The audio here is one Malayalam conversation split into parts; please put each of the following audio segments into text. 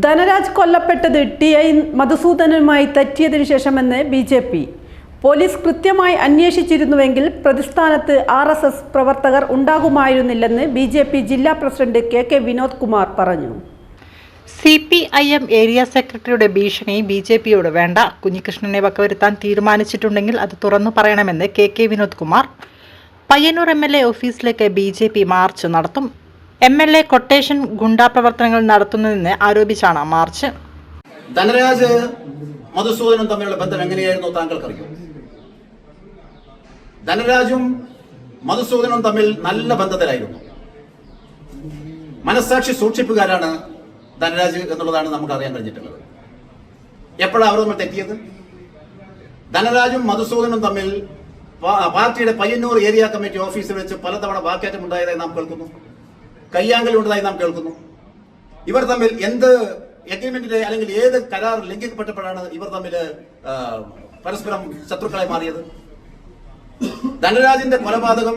ധനരാജ് കൊല്ലപ്പെട്ടത് ടി.ഐ. മധുസൂദനുമായി തെറ്റിയതിനു ശേഷമെന്ന് ബി.ജെ.പി. പോലീസ് കൃത്യമായി അന്വേഷിച്ചിരുന്നുവെങ്കിൽ പ്രതിസ്ഥാനത്ത് ആർ.എസ്.എസ്. പ്രവർത്തകർ ഉണ്ടാകുമായിരുന്നില്ലെന്ന് ബി.ജെ.പി. ജില്ലാ പ്രസിഡന്റ് കെ വിനോദ് കുമാർ പറഞ്ഞു. CPIM ഏരിയ സെക്രട്ടറിയുടെ ഭീഷണി ബി.ജെ.പിയോട് വേണ്ട. കുഞ്ഞികൃഷ്ണനെ വകവരുത്താൻ തീരുമാനിച്ചിട്ടുണ്ടെങ്കിൽ അത് തുറന്നു പറയണമെന്ന് കെ വിനോദ് കുമാർ. പയ്യന്നൂർ MLA ഓഫീസിലേക്ക് ബി.ജെ.പി. മാർച്ച് നടത്തും. MLA കൊട്ടേഷൻ ഗുണ്ടാ പ്രവർത്തനങ്ങൾ നടത്തുന്നതെന്ന് ആരോപിച്ചാണ് മാർച്ച്. ധനരാജ് മധുസൂദനും തമ്മിലുള്ള ബന്ധം എങ്ങനെയായിരുന്നു താങ്കൾക്കറിയോ? ധനരാജും മധുസൂദനും തമ്മിൽ നല്ല ബന്ധത്തിലായിരുന്നു. മനസ്സാക്ഷി സൂക്ഷിപ്പുകാരാണ് ധനരാജ് എന്നുള്ളതാണ് നമുക്ക് അറിയാൻ കഴിഞ്ഞിട്ടുള്ളത്. എപ്പോഴാണ് അവർ തമ്മിൽ തെറ്റിയത്? ധനരാജും മധുസൂദനും തമ്മിൽ പാർട്ടിയുടെ പയ്യന്നൂർ ഏരിയ കമ്മിറ്റി ഓഫീസിൽ വെച്ച് പലതവണ വാക്കേറ്റം ഉണ്ടായതായി നാം കേൾക്കുന്നു. കയ്യാങ്കൽ ഉണ്ടതായി നാം കേൾക്കുന്നു. ഇവർ തമ്മിൽ എന്ത് എഗ്രിമെന്റിലെ അല്ലെങ്കിൽ ഏത് കരാർ ലംഘിക്കപ്പെട്ടപ്പോഴാണ് ഇവർ തമ്മിൽ പരസ്പരം ശത്രുക്കളായി മാറിയത്? ധനരാജിന്റെ കൊലപാതകം,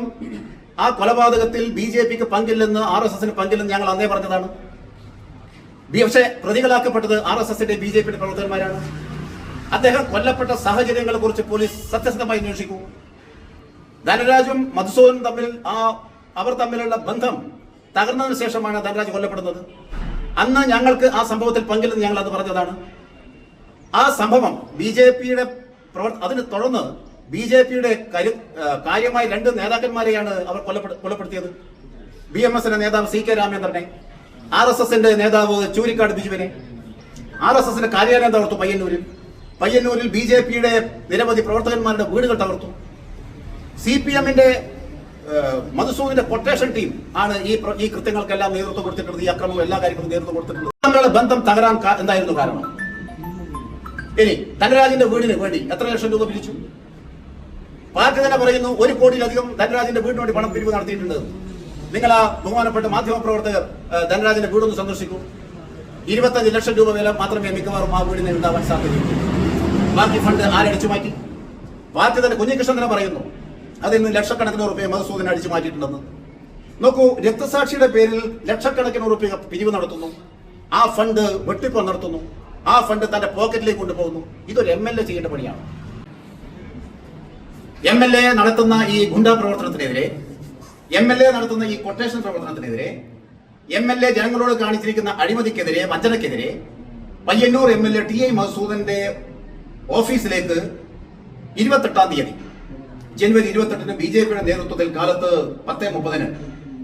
ആ കൊലപാതകത്തിൽ ബി.ജെ.പിക്ക് പങ്കില്ലെന്ന് ആർ.എസ്.എസിന് പങ്കില്ലെന്ന് ഞങ്ങൾ അന്നേ പറഞ്ഞതാണ്. പക്ഷേ പ്രതികളാക്കപ്പെട്ടത് ആർ.എസ്.എസിന്റെ ബി.ജെ.പിയുടെ പ്രവർത്തകന്മാരാണ്. അദ്ദേഹം കൊല്ലപ്പെട്ട സാഹചര്യങ്ങളെ കുറിച്ച് പോലീസ് സത്യസന്ധമായി അന്വേഷിക്കൂ. ധനരാജും മധുസൂദനും തമ്മിൽ അവർ തമ്മിലുള്ള ബന്ധം തകർന്നതിന് ശേഷമാണ് ധനരാജ് കൊല്ലപ്പെടുന്നത്. അന്ന് ഞങ്ങൾക്ക് ആ സംഭവത്തിൽ പങ്കില്ലെന്ന് ഞങ്ങൾ അത് പറഞ്ഞതാണ്. ആ സംഭവം ബി.ജെ.പിയുടെ അതിന് തുടർന്ന് ബി.ജെ.പിയുടെ കാര്യമായി രണ്ട് നേതാക്കന്മാരെയാണ് അവർ കൊലപ്പെടുത്തിയത്. BMS-ന്റെ നേതാവ് C.K. രാമേന്ദ്രനെ, ആർ.എസ്.എസിന്റെ നേതാവ് ചൂരിക്കാട് ബിജുവിനെ. ആർ.എസ്.എസിന്റെ കാര്യാലയം തകർത്തു പയ്യന്നൂരിൽ ബി.ജെ.പിയുടെ നിരവധി പ്രവർത്തകന്മാരുടെ വീടുകൾ തകർത്തു. CPM-ന്റെ മധുസൂദന്റെ കൊട്ടേഷൻ ടീം ആണ് ഈ കൃത്യങ്ങൾക്കെല്ലാം നേതൃത്വം കൊടുത്തിട്ടുള്ളത്. ഈ അക്രമവും എല്ലാ കാര്യങ്ങളും നേതൃത്വം കൊടുത്തിട്ടുള്ളത്. തങ്ങളുടെ ബന്ധം തകരാൻ എന്തായിരുന്നു കാരണം? ഇനി ധനരാജിന്റെ വീടിന് വേണ്ടി എത്ര ലക്ഷം രൂപ പിരിച്ചു? പാർട്ടി തന്നെ പറയുന്നു 1 കോടിയിലധികം ധനരാജിന്റെ വീടിന് വേണ്ടി പണം പിരിവ് നടത്തിയിട്ടുണ്ട്. നിങ്ങൾ ആ ബഹുമാനപ്പെട്ട മാധ്യമ പ്രവർത്തകർ ധനരാജിന്റെ വീടൊന്ന് സന്ദർശിക്കൂ. 25 ലക്ഷം രൂപ വില മാത്രമേ മിക്കവാറും ആ വീടിന് ഉണ്ടാവാൻ സാധ്യതയുള്ളൂ. ബാക്കി ഫണ്ട് ആരടിച്ചു മാറ്റി? പാർട്ടി തന്നെ കുഞ്ഞികൃഷ്ണൻ തന്നെ പറയുന്നു അതിൽ നിന്ന് ലക്ഷക്കണക്കിന് റുപ്യ മധുസൂദൻ അടിച്ചു മാറ്റിയിട്ടുണ്ടെന്ന്. നോക്കൂ, രക്തസാക്ഷിയുടെ പേരിൽ ലക്ഷക്കണക്കിന് റുപ്യ പിരിവ് നടത്തുന്നു. ആ ഫണ്ട് വെട്ടിപ്പ് നടത്തുന്നു. ആ ഫണ്ട് തന്റെ പോക്കറ്റിലേക്ക് കൊണ്ടുപോകുന്നു. ഇതൊരു MLA ചെയ്യേണ്ട പണിയാണ്. MLA നടത്തുന്ന ഈ ഗുണ്ടാ പ്രവർത്തനത്തിനെതിരെ, MLA നടത്തുന്ന ഈ കൊട്ടേഷൻ പ്രവർത്തനത്തിനെതിരെ, MLA ജനങ്ങളോട് കാണിച്ചിരിക്കുന്ന അഴിമതിക്കെതിരെ, വഞ്ചനക്കെതിരെ പയ്യന്നൂർ MLA ടി.ഐ. മധുസൂദന്റെ ഓഫീസിലേക്ക് 28-ാം തീയതി ജനുവരി 28-ന് ബി.ജെ.പിയുടെ നേതൃത്വത്തിൽ കാലത്ത് 10:30-ന്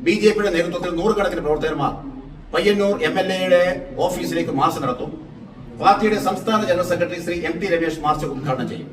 ബി.ജെ.പിയുടെ നേതൃത്വത്തിൽ 100 കണക്കിന് പ്രവർത്തകന്മാർ പയ്യന്നൂർ MLA-യുടെ ഓഫീസിലേക്ക് മാർച്ച് നടത്തും. പാർട്ടിയുടെ സംസ്ഥാന general secretary Shri M.T. Ramesh March ഉദ്ഘാടനം ചെയ്യും.